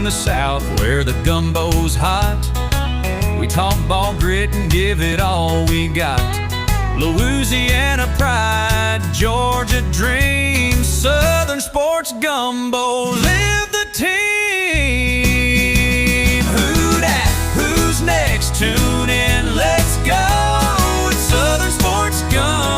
the South where the gumbo's hot. We talk ball grit and give it all we got. Louisiana pride, Georgia dream, Southern sports gumbo, live the team. Who dat? Who's next? Tune in, let's go. It's Southern Sports Gumbo.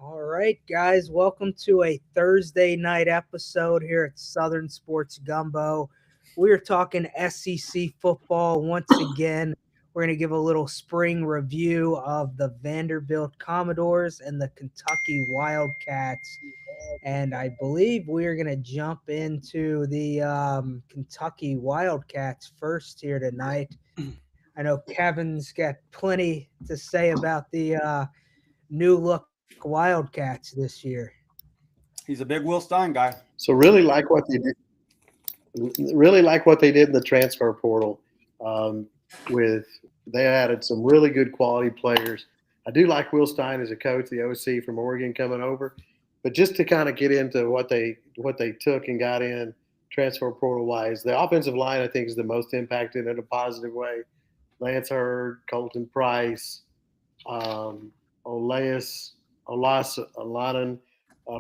All right, guys, welcome to a Thursday night episode here at Southern Sports Gumbo. We are talking SEC football once again. We're going to give a little spring review of the Vanderbilt Commodores and the Kentucky Wildcats. And I believe we are going to jump into the Kentucky Wildcats first here tonight. I know Kevin's got plenty to say about the new look Wildcats this year. He's a big Will Stein guy. So really like what they did. Really like what they did in the transfer portal. They added some really good quality players. I do like Will Stein as a coach, the OC from Oregon coming over. But just to kind of get into what they took and got in transfer portal wise, the offensive line I think is the most impacted in a positive way. Lance Hurd, Colton Price, Oladen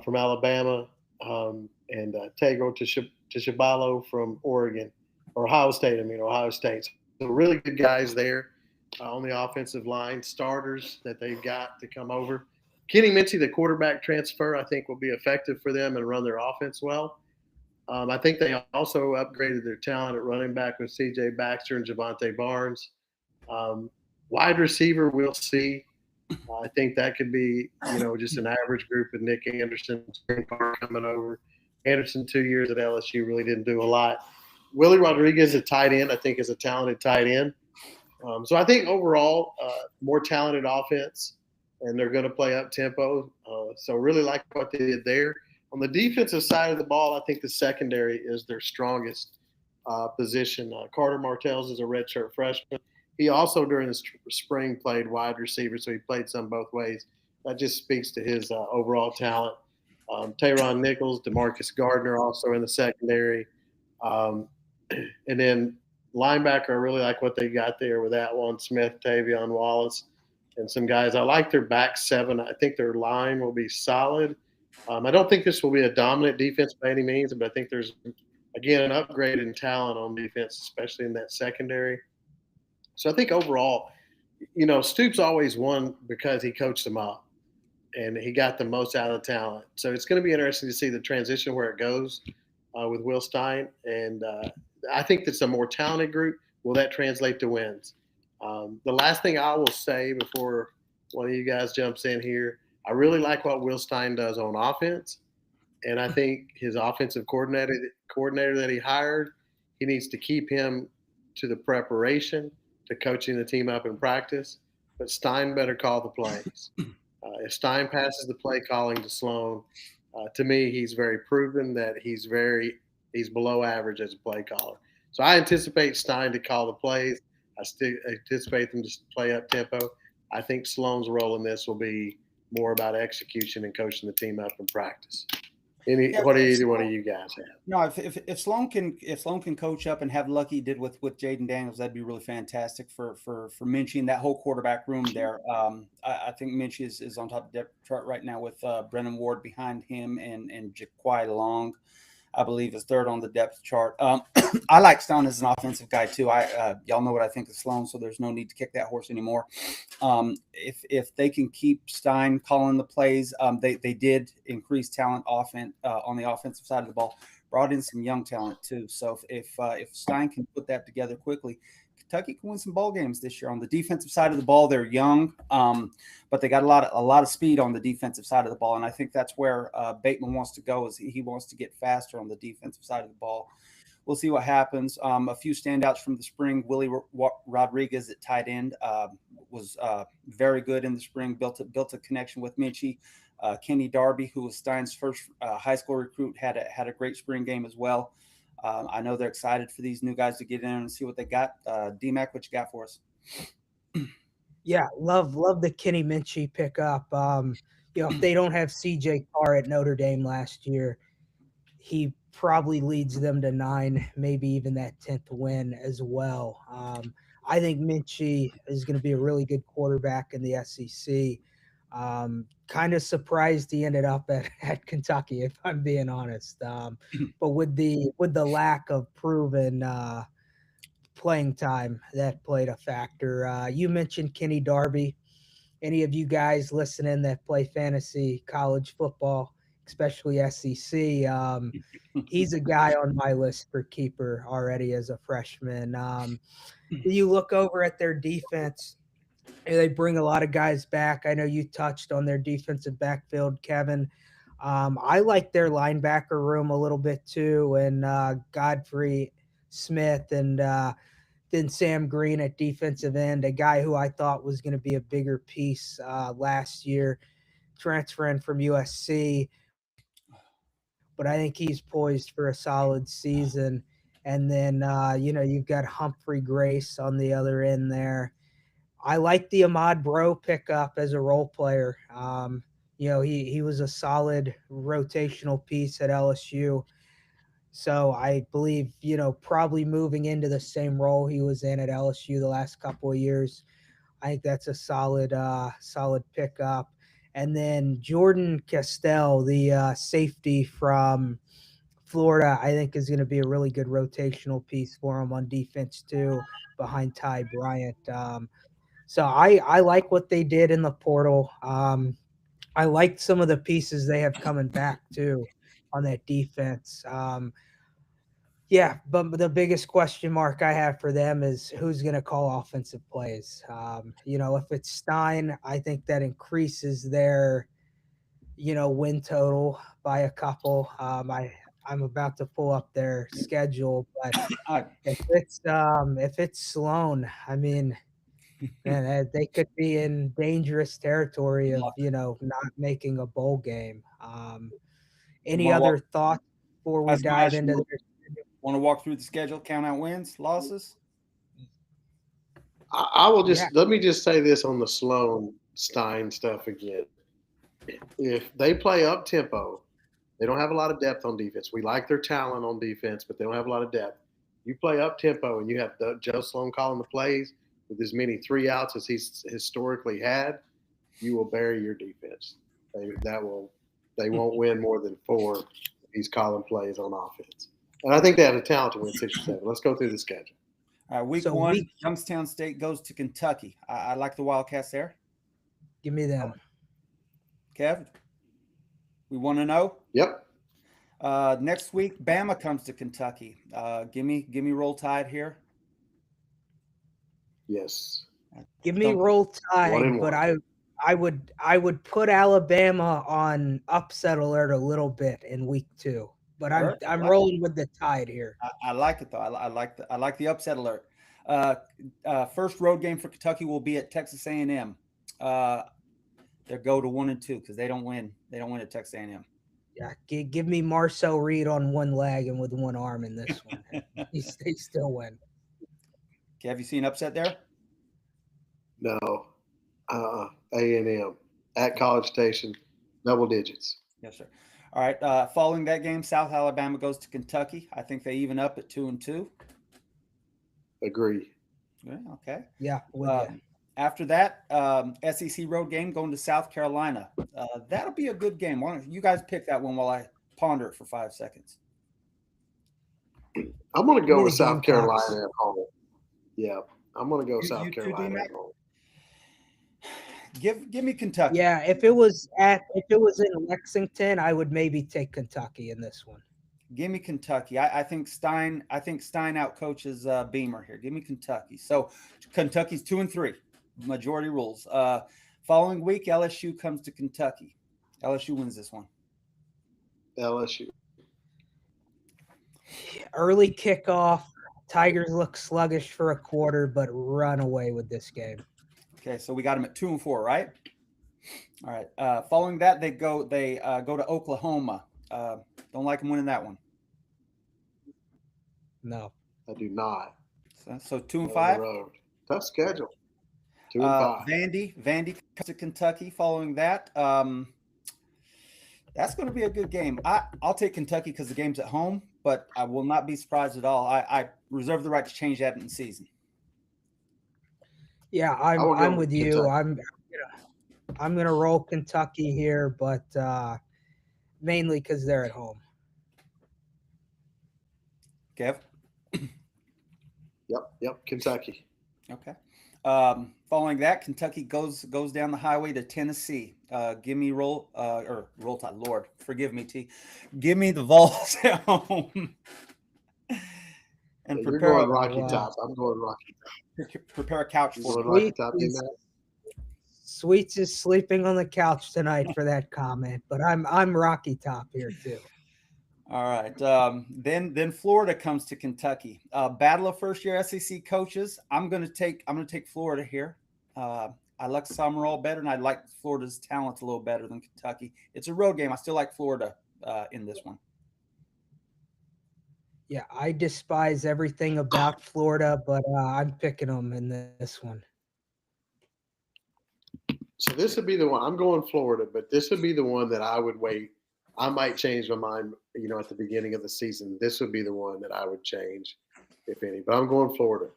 from Alabama, and Tego Tishabalo from Oregon, or Ohio State. So really good guys there on the offensive line, starters that they've got to come over. Kenny Minchey, the quarterback transfer, I think will be effective for them and run their offense well. I think they also upgraded their talent at running back with C.J. Baxter and Javante Barnes. Wide receiver, we'll see. I think that could be, just an average group with Nick Anderson, Spring Park coming over. Anderson, 2 years at LSU, really didn't do a lot. Willie Rodriguez, a tight end, I think is a talented tight end. So I think overall, more talented offense, and they're going to play up tempo. So really like what they did there. On the defensive side of the ball, I think the secondary is their strongest position. Carter Martels is a redshirt freshman. He also, during the spring, played wide receiver, so he played some both ways. That just speaks to his overall talent. Tayron Nichols, DeMarcus Gardner also in the secondary. And then linebacker, I really like what they got there with Atwan Smith, Tavion Wallace, and some guys. I like their back seven. I think their line will be solid. I don't think this will be a dominant defense by any means, but I think there's, again, an upgrade in talent on defense, especially in that secondary. So I think overall, Stoops always won because he coached them up and he got the most out of the talent. So it's going to be interesting to see the transition where it goes with Will Stein. And I think that's a more talented group. Will that translate to wins? The last thing I will say before one of you guys jumps in here, I really like what Will Stein does on offense. And I think his offensive coordinator that he hired, he needs to keep him to the preparation, to coaching the team up in practice, but Stein better call the plays. If Stein passes the play calling to Sloan, to me, he's very proven that he's below average as a play caller. So I anticipate Stein to call the plays. I still anticipate them to play up tempo. I think Sloan's role in this will be more about execution and coaching the team up in practice. What do either one of you guys have? No, if Sloan can coach up and have luck he did with Jaden Daniels, that'd be really fantastic for Minchey and that whole quarterback room there. I think Minchey is on top of the depth chart right now with Brennan Ward behind him and Jaquai Long, I believe, is third on the depth chart. I like Sloan as an offensive guy too. Y'all know what I think of Sloan, so there's no need to kick that horse anymore. If they can keep Stein calling the plays, they did increase talent on the offensive side of the ball, brought in some young talent too. So if Stein can put that together quickly, Kentucky can win some ball games this year. On the defensive side of the ball, they're young, but they got a lot of speed on the defensive side of the ball, and I think that's where Bateman wants to go. Is he wants to get faster on the defensive side of the ball. We'll see what happens. A few standouts from the spring. Willie Rodriguez at tight end was very good in the spring. Built a connection with Minchey. Kenny Darby, who was Stein's first high school recruit, had a great spring game as well. I know they're excited for these new guys to get in and see what they got. D-Mac, what you got for us? Yeah, love the Kenny Minchie pickup. If they don't have CJ Carr at Notre Dame last year, he probably leads them to 9, maybe even that 10th win as well. I think Minchie is going to be a really good quarterback in the SEC. Kind of surprised he ended up at Kentucky, if I'm being honest. But with the lack of proven playing time, that played a factor. You mentioned Kenny Darby. Any of you guys listening that play fantasy college football, especially SEC, he's a guy on my list for keeper already as a freshman. You look over at their defense, they bring a lot of guys back. I know you touched on their defensive backfield, Kevin. I like their linebacker room a little bit too, and Godfrey Smith and then Sam Green at defensive end, a guy who I thought was going to be a bigger piece last year, transferring from USC. But I think he's poised for a solid season. And then, you've got Humphrey Grace on the other end there. I like the Ahmad Bro pickup as a role player. He was a solid rotational piece at LSU. So I believe, probably moving into the same role he was in at LSU the last couple of years. I think that's a solid pickup. And then Jordan Castell, the safety from Florida, I think is going to be a really good rotational piece for him on defense too, behind Ty Bryant. So I like what they did in the portal. I liked some of the pieces they have coming back too on that defense. Yeah, but the biggest question mark I have for them is who's going to call offensive plays. If it's Stein, I think that increases their, win total by a couple. I'm about to pull up their schedule, but if it's Sloan, I mean, man, they could be in dangerous territory of not making a bowl game. Any other thoughts before we dive into their? Want to walk through the schedule, count out wins, losses? I will let me just say this on the Sloan Stein stuff again. If they play up tempo, they don't have a lot of depth on defense. We like their talent on defense, but they don't have a lot of depth. You play up tempo and you have Joe Sloan calling the plays with as many 3 outs as he's historically had, you will bury your defense. They won't win more than 4 if he's calling plays on offense. And I think they have the talent to win 6 or 7. Let's go through the schedule. Week 1, Youngstown State goes to Kentucky. I like the Wildcats there. Give me them. Kev, we want to know? Yep. Next week, Bama comes to Kentucky. Give me Roll Tide here. Yes. Give me Roll Tide, but I would put Alabama on upset alert a little bit in week 2. But I'm rolling with the Tide here. I like it though. I like the upset alert. First road game for Kentucky will be at Texas A&M. They go to 1-2 because they don't win. They don't win at Texas A&M. Yeah, give me Marcel Reed on one leg and with one arm in this one. They still win. Okay, have you seen upset there? No. A&M at College Station, double digits. Yes, sir. All right. Following that game, South Alabama goes to Kentucky. I think they even up at 2-2. Agree. Yeah, okay. Yeah. After that, SEC road game going to South Carolina. That'll be a good game. Why don't you guys pick that one while I ponder it for 5 seconds? I'm going to go with South Carolina at home. Yeah, I'm going to go South Carolina at home. Give me Kentucky. Yeah, if it was in Lexington, I would maybe take Kentucky in this one. Give me Kentucky. I think Stein out coaches Beamer here. Give me Kentucky. So Kentucky's 2-3. Majority rules. Following week, LSU comes to Kentucky. LSU wins this one. LSU. Early kickoff. Tigers look sluggish for a quarter, but run away with this game. Okay, so we got them at 2-4, right? All right. Following that, they go to Oklahoma. Don't like them winning that one. No, I do not. So 2-5. Tough schedule. 2-5. Vandy comes to Kentucky following that. That's going to be a good game. I'll take Kentucky because the game's at home, but I will not be surprised at all. I reserve the right to change that in the season. Yeah, will go I'm with you. Kentucky. I'm gonna roll Kentucky here, but mainly because they're at home. Kev? Yep, Kentucky. Okay. Following that, Kentucky goes down the highway to Tennessee. Give me Roll Tide. Lord, forgive me, T. Give me the Vols at home. And You're prepare going a, Rocky Top. I'm going Rocky Top. prepare a couch You for going me. Rocky Top, D-Mac? Sweets is sleeping on the couch tonight for that comment, but I'm Rocky Top here too. All right. Then Florida comes to Kentucky. Battle of first-year SEC coaches. I'm gonna take Florida here. I like Summerall better, and I like Florida's talent a little better than Kentucky. It's a road game. I still like Florida in this one. Yeah, I despise everything about Florida, but I'm picking them in this one. So this would be the one. I'm going Florida, but this would be the one that I would wait. I might change my mind, at the beginning of the season. This would be the one that I would change, if any. But I'm going Florida.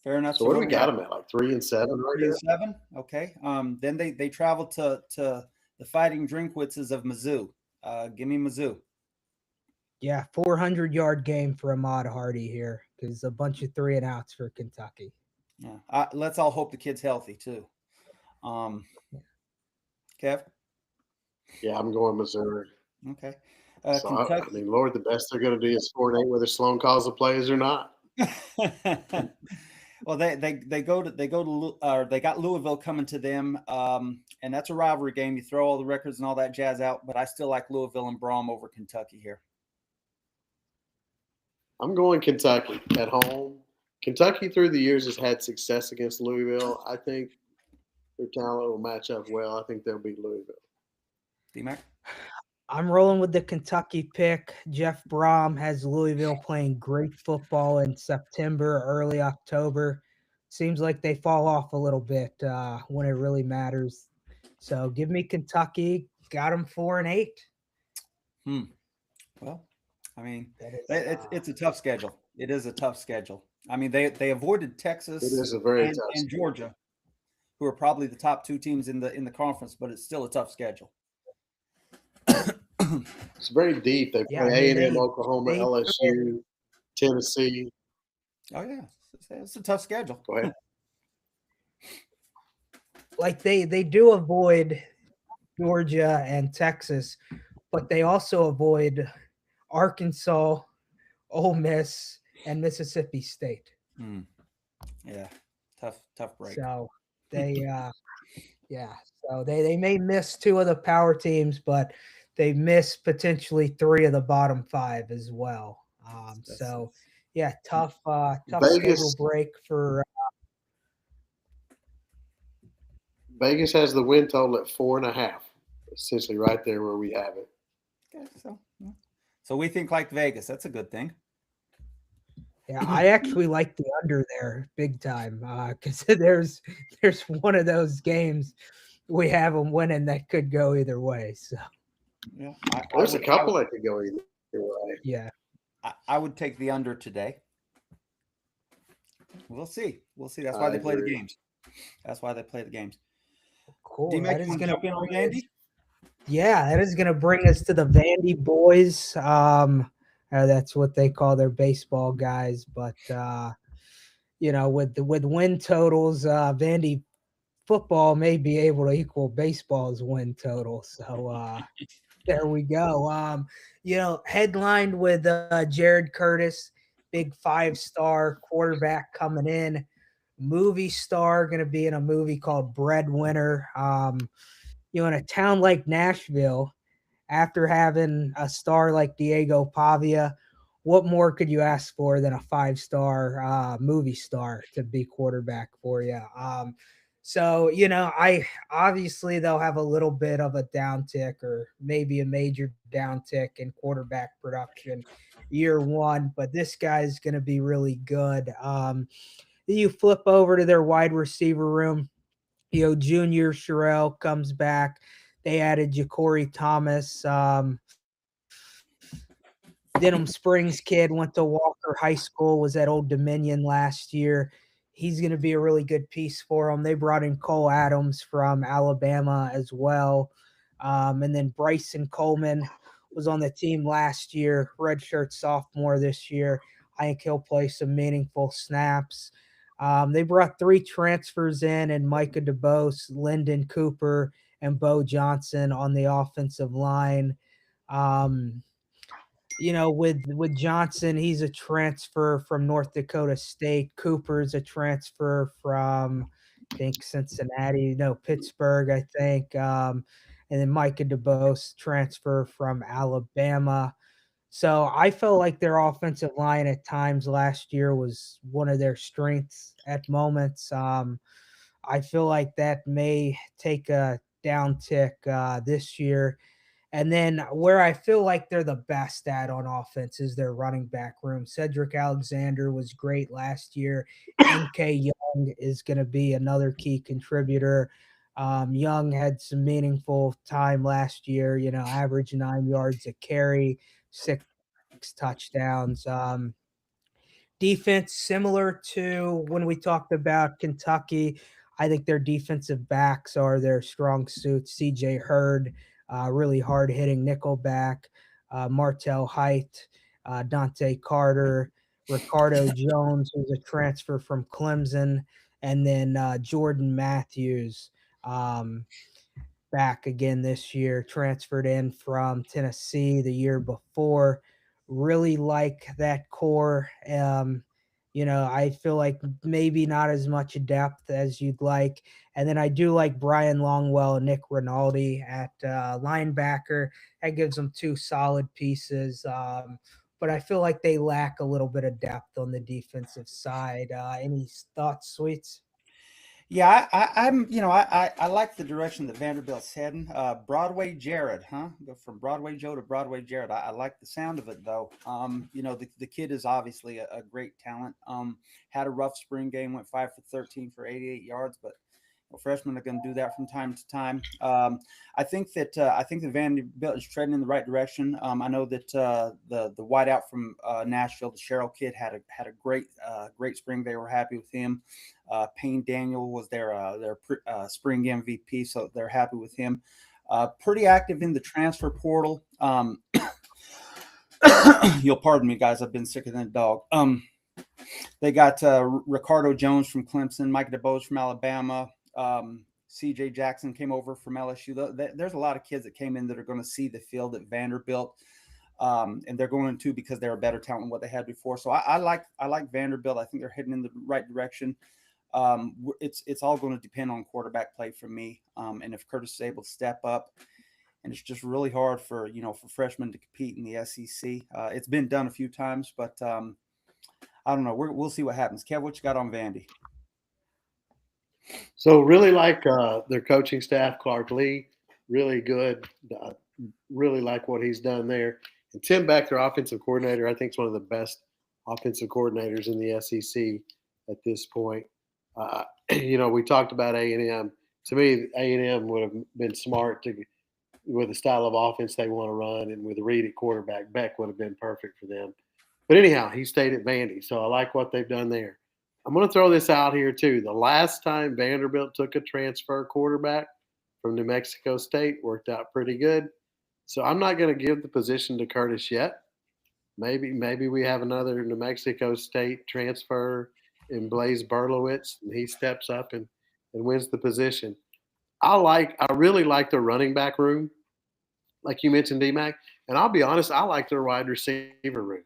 Fair enough. So what do we got them at? Like 3-7 right now? 3-7. Okay. Then they travel to the Fighting Drinkwitzes of Mizzou. Give me Mizzou. Yeah, 400-yard game for Ahmad Hardy here because a bunch of 3-and-outs for Kentucky. Yeah. Let's all hope the kid's healthy too. Kev? Yeah, I'm going Missouri. Okay. Kentucky. Lord, the best they're going to do is 4-8, whether Sloan calls the plays or not. Well, they got Louisville coming to them, and that's a rivalry game. You throw all the records and all that jazz out, but I still like Louisville and Brom over Kentucky here. I'm going Kentucky at home. Kentucky through the years has had success against Louisville. I think their talent will match up well. I think they'll beat Louisville. D-Mac? I'm rolling with the Kentucky pick. Jeff Brom has Louisville playing great football in September, early October. Seems like they fall off a little bit when it really matters. So give me Kentucky. Got them 4-8. Well, I mean, it's a tough schedule. It is a tough schedule. I mean, they avoided Texas It is a very tough and Georgia, who are probably the top two teams in the conference, but it's still a tough schedule. It's very deep. They play A&M, Oklahoma, LSU, Tennessee. Oh yeah, it's a tough schedule. Go ahead. Like they do avoid Georgia and Texas, but they also avoid Arkansas, Ole Miss, and Mississippi State. Yeah, tough break. So they so they may miss 2 of the power teams, but they miss potentially 3 of the bottom 5 as well. So yeah, tough schedule break for Vegas has the win total at 4.5, essentially right there where we have it. Okay, so we think like Vegas. That's a good thing. Yeah, I actually like the under there big time because there's one of those games we have them winning that could go either way. So yeah, there's a couple that could go either way. Yeah, I would take the under today. We'll see. That's why they play the games. That's why they play the games. Cool. D-Mac, that is going to be on Vandy. Yeah, that is going to bring us to the Vandy boys. That's what they call their baseball guys. But with win totals, Vandy football may be able to equal baseball's win total. So there we go. Headlined with Jared Curtis, big 5-star quarterback coming in. Movie star, going to be in a movie called Breadwinner. In a town like Nashville, after having a star like Diego Pavia, what more could you ask for than a 5-star movie star to be quarterback for you? So, I obviously they'll have a little bit of a downtick or maybe a major downtick in quarterback production year one, but this guy's going to be really good. You flip over to their wide receiver room. Junior Sherrill comes back. They added Ja'Cory Thomas. Denham Springs kid went to Walker High School, was at Old Dominion last year. He's going to be a really good piece for them. They brought in Cole Adams from Alabama as well. And then Bryson Coleman was on the team last year, redshirt sophomore this year. I think he'll play some meaningful snaps. They brought 3 transfers in, and Micah DeBose, Lyndon Cooper, and Bo Johnson on the offensive line. With Johnson, he's a transfer from North Dakota State. Cooper's a transfer from, I think, Pittsburgh, I think. And then Micah DeBose, transfer from Alabama. So I felt like their offensive line at times last year was one of their strengths at moments. I feel like that may take a downtick this year. And then where I feel like they're the best at on offense is their running back room. Cedric Alexander was great last year. MK Young is going to be another key contributor. Young had some meaningful time last year, average 9 yards a carry, 6 touchdowns. Defense, similar to when we talked about Kentucky, I think their defensive backs are their strong suit. CJ Hurd, really hard-hitting nickelback, Martell Height, Dante Carter, Ricardo Jones, who's a transfer from Clemson, and then Jordan Matthews, back again this year, transferred in from Tennessee the year before. Really like that core. I feel like maybe not as much depth as you'd like. And then I do like Brian Longwell and Nick Rinaldi at linebacker. That gives them 2 solid pieces. But I feel like they lack a little bit of depth on the defensive side. Any thoughts, Sweets? Yeah, I like the direction that Vanderbilt's heading. Broadway Jared, huh? Go from Broadway Joe to Broadway Jared. I like the sound of it though. The kid is obviously a great talent. Had a rough spring game, went 5 for 13 for 88 yards, but freshmen are going to do that from time to time. I think that Vanderbilt is treading in the right direction. I know that the wideout from Nashville, the Sherrill kid, had a great spring. They were happy with him. Payne Daniel was their spring MVP, so they're happy with him. Pretty active in the transfer portal. You'll pardon me, guys. I've been sicker than a dog. They got Ricardo Jones from Clemson, Mike DeBose from Alabama. CJ Jackson came over from LSU. There's a lot of kids that came in that are going to see the field at Vanderbilt, and they're going to because they're a better talent than what they had before. So I like Vanderbilt. I think they're heading in the right direction. It's all going to depend on quarterback play for me, and if Curtis is able to step up. And it's just really hard for freshmen to compete in the SEC. It's been done a few times, but I don't know. We'll see what happens. Kev, what you got on Vandy? So really like their coaching staff, Clark Lee, really good. Really like what he's done there. And Tim Beck, their offensive coordinator, I think is one of the best offensive coordinators in the SEC at this point. We talked about A&M. To me, A&M would have been smart with the style of offense they want to run, and with Reed at quarterback, Beck would have been perfect for them. But anyhow, he stayed at Vandy, so I like what they've done there. I'm going to throw this out here too. The last time Vanderbilt took a transfer quarterback from New Mexico State worked out pretty good. So I'm not going to give the position to Curtis yet. Maybe we have another New Mexico State transfer in Blaze Berlowitz, and he steps up and wins the position. I really like their running back room, like you mentioned, D-Mac. And I'll be honest, I like their wide receiver room.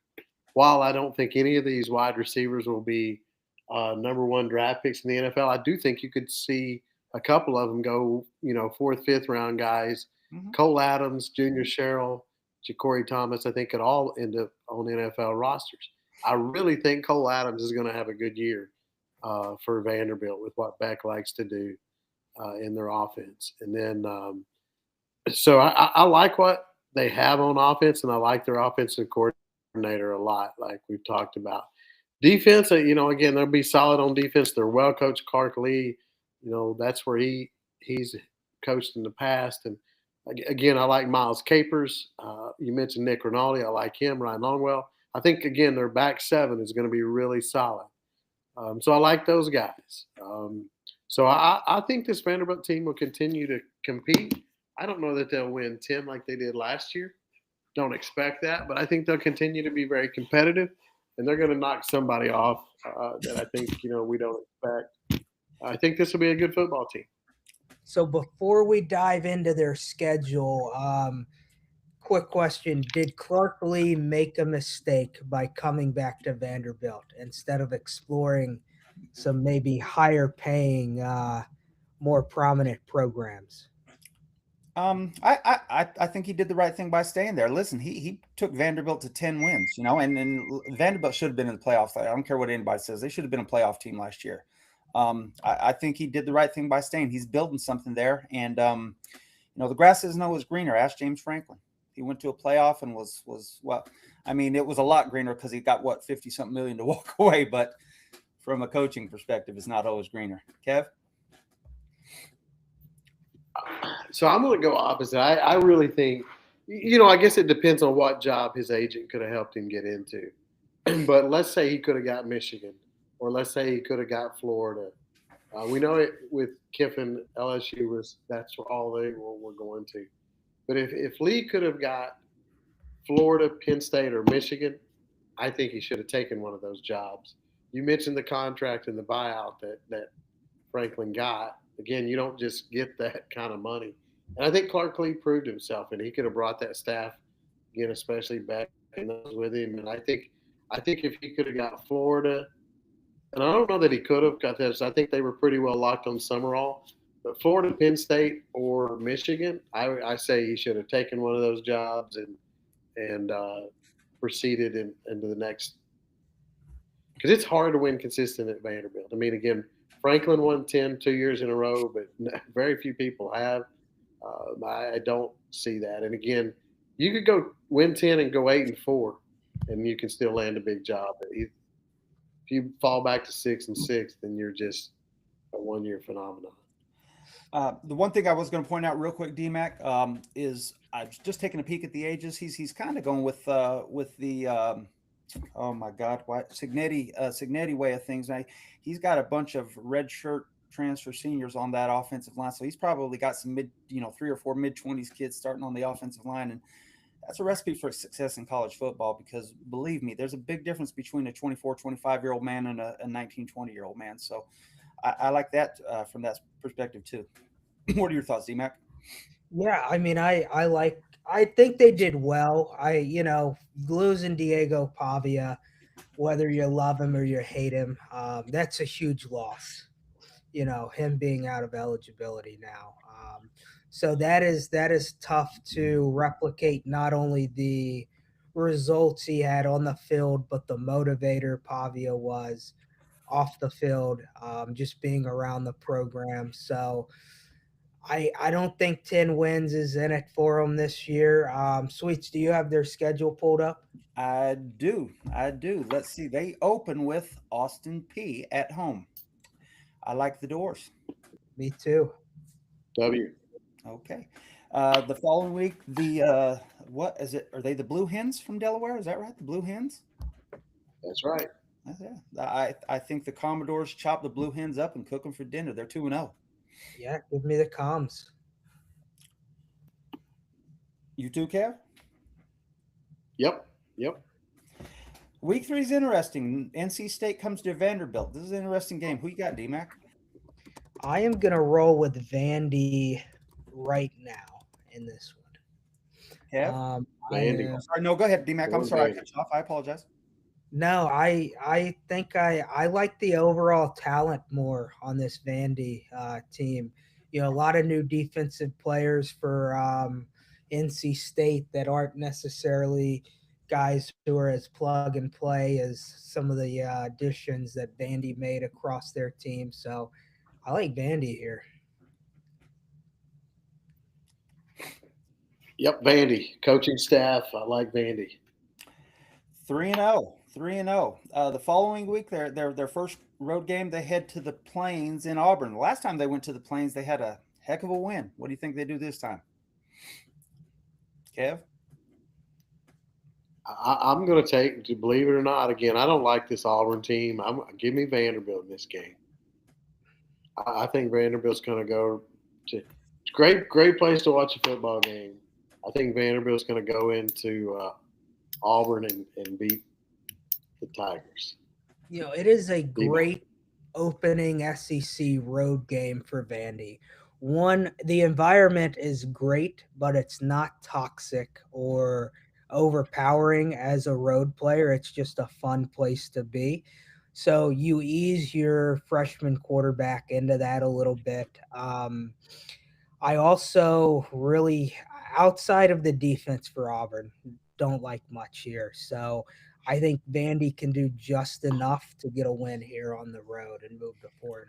While I don't think any of these wide receivers will be number 1 draft picks in the NFL, I do think you could see a couple of them go, 4th, 5th round guys. Mm-hmm. Cole Adams, Junior Sherrill, Ja'Cory Thomas, I think could all end up on NFL rosters. I really think Cole Adams is going to have a good year for Vanderbilt with what Beck likes to do in their offense. And then so I like what they have on offense, and I like their offensive coordinator a lot, like we've talked about. Defense, again, they'll be solid on defense. They're well coached. Clark Lee That's where he's coached in the past. And again, I like Miles Capers. You mentioned Nick Rinaldi. I like him. Ryan Longwell. I think, again, their back seven is going to be really solid. So I like those guys. So I think this Vanderbilt team will continue to compete. I don't know that they'll win 10 like they did last year. Don't expect that, but I think they'll continue to be very competitive, and they're going to knock somebody off that I think, we don't expect. I think this will be a good football team. So before we dive into their schedule, quick question. Did Clark Lee make a mistake by coming back to Vanderbilt instead of exploring some maybe higher paying, more prominent programs? I think he did the right thing by staying there. Listen, he took Vanderbilt to 10 wins, and Vanderbilt should have been in the playoffs. I don't care what anybody says. They should have been a playoff team last year. I think he did the right thing by staying. He's building something there. And, the grass isn't always greener. Ask James Franklin. He went to a playoff and was it was a lot greener because he got 50-something million to walk away. But from a coaching perspective, it's not always greener. Kev? So I'm going to go opposite. I really think, I guess it depends on what job his agent could have helped him get into. But let's say he could have got Michigan, or let's say he could have got Florida. We know it with Kiffin, LSU that's all they were going to. But if Lee could have got Florida, Penn State, or Michigan, I think he should have taken one of those jobs. You mentioned the contract and the buyout that Franklin got. Again, you don't just get that kind of money. And I think Clark Lee proved himself, and he could have brought that staff, again, especially back and those with him. And I think if he could have got Florida, and I don't know that he could have got this. I think they were pretty well locked on Summerall. But Florida, Penn State, or Michigan, I say he should have taken one of those jobs and proceeded into the next. Because it's hard to win consistent at Vanderbilt. I mean, again, Franklin won 10 2 years in a row, but very few people have. I don't see that. And again, you could go win 10 and go 8-4, and you can still land a big job. If you fall back to 6-6, then you're just a one-year phenomenon. The one thing I was going to point out real quick, DMAC, is I've just taken a peek at the ages. He's kind of going with the oh my God, what Cignetti way of things. Now, he's got a bunch of red shirt transfer seniors on that offensive line, so he's probably got some 3 or 4 mid-20s kids starting on the offensive line, and that's a recipe for success in college football. Because believe me, there's a big difference between a 24, 25-year-old man and a 19, 20-year-old man. So I like that from that perspective too. What are your thoughts, DMAC? Yeah, I mean, I think they did well. Losing Diego Pavia, whether you love him or you hate him, that's a huge loss. Him being out of eligibility now. So that is tough to replicate, not only the results he had on the field, but the motivator Pavia was off the field, just being around the program. So I don't think 10 wins is in it for them this year. Sweets, do you have their schedule pulled up? I do. Let's see. They open with Austin Peay at home. I like the Doors. Me too. W. Okay. The following week, what is it? Are they the Blue Hens from Delaware? Is that right? The Blue Hens? That's right. Yeah. I think the Commodores chop the Blue Hens up and cook them for dinner. They're 2-0. Yeah, give me the comms. You too, Kev? Yep. Week 3 is interesting. NC State comes to Vanderbilt. This is an interesting game. Who you got, DMAC? I am going to roll with Vandy right now in this one. Kev? Vandy. Sorry, no, go ahead, DMAC. I'm sorry I cut you off. I apologize. No, I think I like the overall talent more on this Vandy team. A lot of new defensive players for NC State that aren't necessarily guys who are as plug and play as some of the additions that Vandy made across their team. So I like Vandy here. Yep, Vandy. Coaching staff, I like Vandy. 3-0. 3-0. The following week, their first road game, they head to the Plains in Auburn. The last time they went to the Plains, they had a heck of a win. What do you think they do this time? Kev? I'm going to take, believe it or not, again, I don't like this Auburn team. Give me Vanderbilt in this game. I think Vanderbilt's going to go to – great place to watch a football game. I think Vanderbilt's going to go into Auburn and beat the Tigers. You know, it is a great opening SEC road game for Vandy. One, the environment is great, but it's not toxic or overpowering as a road player. It's just a fun place to be. So you ease your freshman quarterback into that a little bit. I also really, outside of the defense for Auburn, don't like much here. So I think Vandy can do just enough to get a win here on the road and move to 4-0.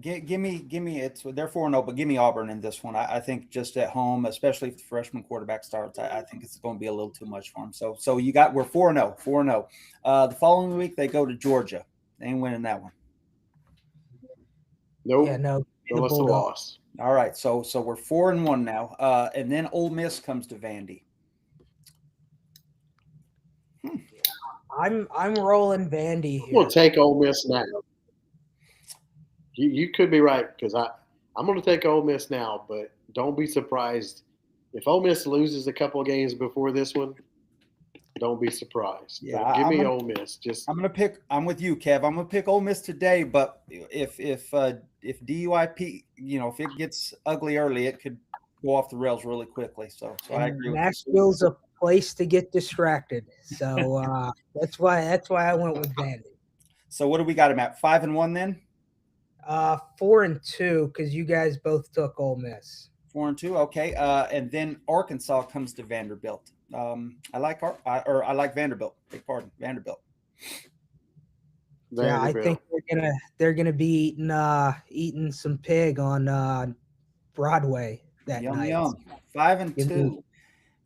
Give me it's they're 4-0, but give me Auburn in this one. I think just at home, especially if the freshman quarterback starts, I think it's going to be a little too much for him. So we're 4-0. The following week they go to Georgia. They ain't winning that one. Nope. Yeah, no. It's a loss. All right, so we're 4-1 now, and then Ole Miss comes to Vandy. I'm rolling Vandy here. We'll take Ole Miss now. You could be right because I'm going to take Ole Miss now, but don't be surprised if Ole Miss loses a couple of games before this one. Don't be surprised. Yeah, give me Ole Miss. I'm with you, Kev. I'm gonna pick Ole Miss today, but if DUIP, if it gets ugly early, it could go off the rails really quickly. So I agree. Nashville's a place to get distracted. So that's why I went with Vandy. So what do we got him at? 5-1 then? 4-2 because you guys both took Ole Miss. 4-2, okay. And then Arkansas comes to Vanderbilt. I like Vanderbilt. Beg pardon, Vanderbilt. Yeah, I think they're gonna be eating some pig on Broadway that night. Yum. 5-2.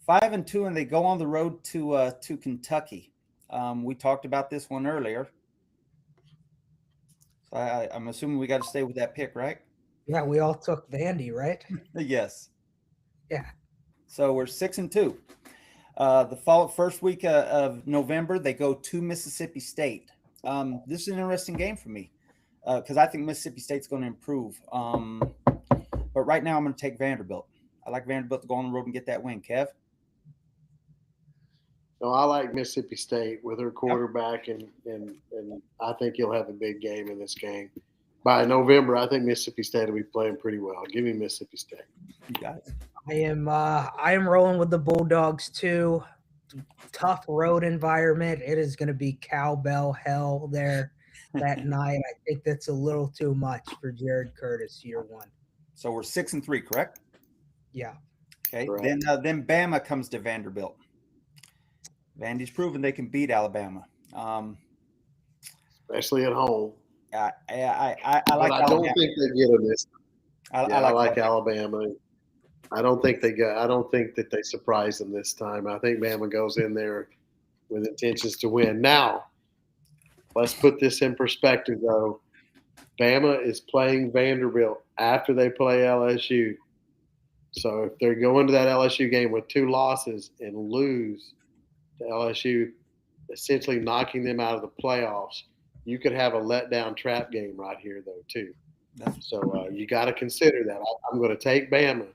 5-2, and they go on the road to Kentucky. We talked about this one earlier. So I'm assuming we got to stay with that pick, right? Yeah, we all took Vandy, right? Yes. Yeah. So we're 6-2. The first week of November, they go to Mississippi State. This is an interesting game for me because I think Mississippi State's going to improve. But right now, I'm going to take Vanderbilt. I like Vanderbilt to go on the road and get that win. Kev? No, I like Mississippi State with her quarterback, and I think he'll have a big game in this game. By November, I think Mississippi State will be playing pretty well. Give me Mississippi State. You got it. I am rolling with the Bulldogs too. Tough road environment. It is going to be cowbell hell there that night. I think that's a little too much for Jared Curtis year one. So we're 6-3, correct? Yeah. Okay. Correct. Then Bama comes to Vanderbilt. Vandy's proven they can beat Alabama, especially at home. I like. But I don't think they get them this. I like Alabama. I don't think that they surprise them this time. I think Bama goes in there with intentions to win. Now, let's put this in perspective, though. Bama is playing Vanderbilt after they play LSU. So if they're going to that LSU game with 2 losses and lose to LSU, essentially knocking them out of the playoffs, you could have a letdown trap game right here, though, too. So you got to consider that. I'm going to take Bama,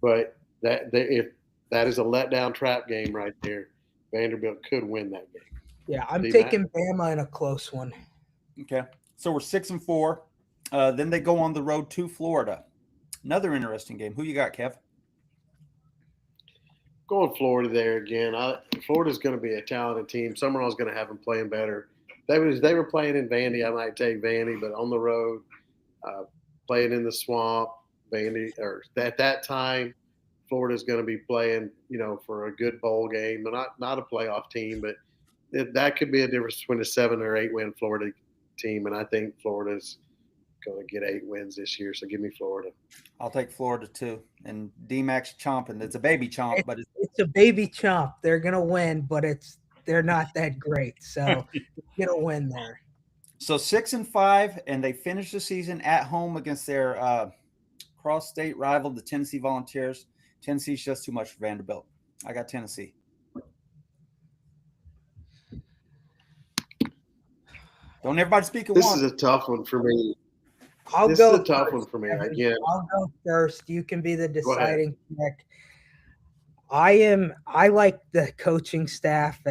but if that is a letdown trap game right there, Vanderbilt could win that game. Yeah, I'm taking Bama in a close one. Okay, so we're 6-4. Then they go on the road to Florida. Another interesting game. Who you got, Kev? Going Florida there again. Florida's going to be a talented team. Summerall's going to have them playing better. They were playing in Vandy. I might take Vandy, but on the road, playing in the swamp, Vandy, or at that time, Florida's going to be playing, for a good bowl game. They're not a playoff team, but that could be a difference between a 7 or 8 win Florida team, and I think Florida's going to get 8 wins this year. So give me Florida. I'll take Florida too. And D-Mac's chomping. It's a baby chomp, but it's a baby chomp. They're going to win, but they're not that great. So get a win there. So 6-5, and they finished the season at home against their cross-state rival, the Tennessee Volunteers. Tennessee's just too much for Vanderbilt. I got Tennessee. Don't everybody speak at This once. is a tough one for me. I'll This go is a tough first, one for me. Kevin. Again, I'll go first. You can be the Go ahead. deciding pick. I like the coaching staff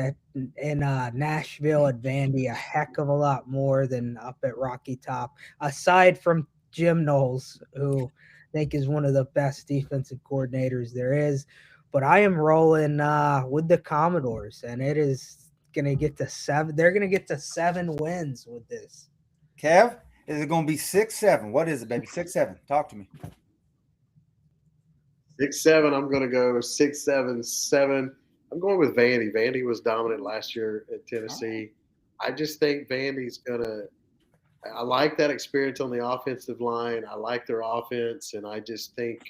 in Nashville at Vandy a heck of a lot more than up at Rocky Top, aside from Jim Knowles, who I think is one of the best defensive coordinators there is. But I am rolling with the Commodores, and it is going to get to 7. They're going to get to 7 wins with this. Kev, is it going to be 6-7? What is it, baby? 6-7. Talk to me. 6-7. I'm going to go 6-7-7. I'm going with Vandy. Vandy was dominant last year at Tennessee. I just think Vandy's going to – I like that experience on the offensive line. I like their offense, and I just think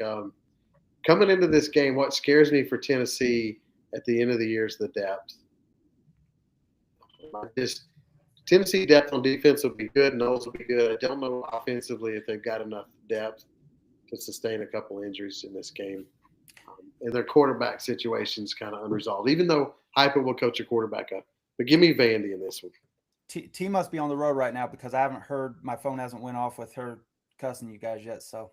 coming into this game, what scares me for Tennessee at the end of the year is the depth. Tennessee depth on defense will be good. Knowles will be good. I don't know offensively if they've got enough depth to sustain a couple injuries in this game. And their quarterback situation's kind of unresolved, even though Heupel will coach a quarterback up. But give me Vandy in this one. T must be on the road right now because I haven't heard – my phone hasn't went off with her cussing you guys yet. So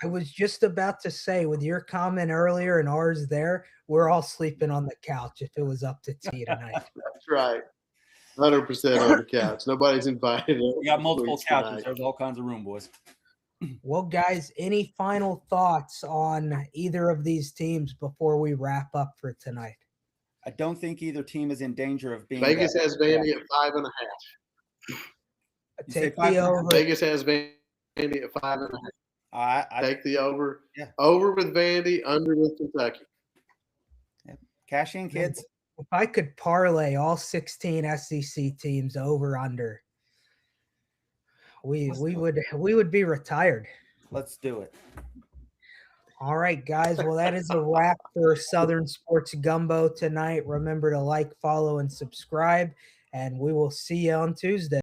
I was just about to say, with your comment earlier and ours there, we're all sleeping on the couch if it was up to T tonight. That's right. 100% on the couch. Nobody's invited. we got multiple couches. Tonight. There's all kinds of room, boys. Well, guys, any final thoughts on either of these teams before we wrap up for tonight? I don't think either team is in danger of being – Vegas has Vandy at 5.5. You say Take 5.5? the over. Vegas has Vandy at 5.5. I Take the over. Yeah. Over with Vandy, under with Kentucky. cash in, kids. If I could parlay all 16 SEC teams over under, we would be retired. Let's do it. All right, guys. Well, that is a wrap for Southern Sports Gumbo tonight. Remember to like, follow, and subscribe, and we will see you on Tuesday.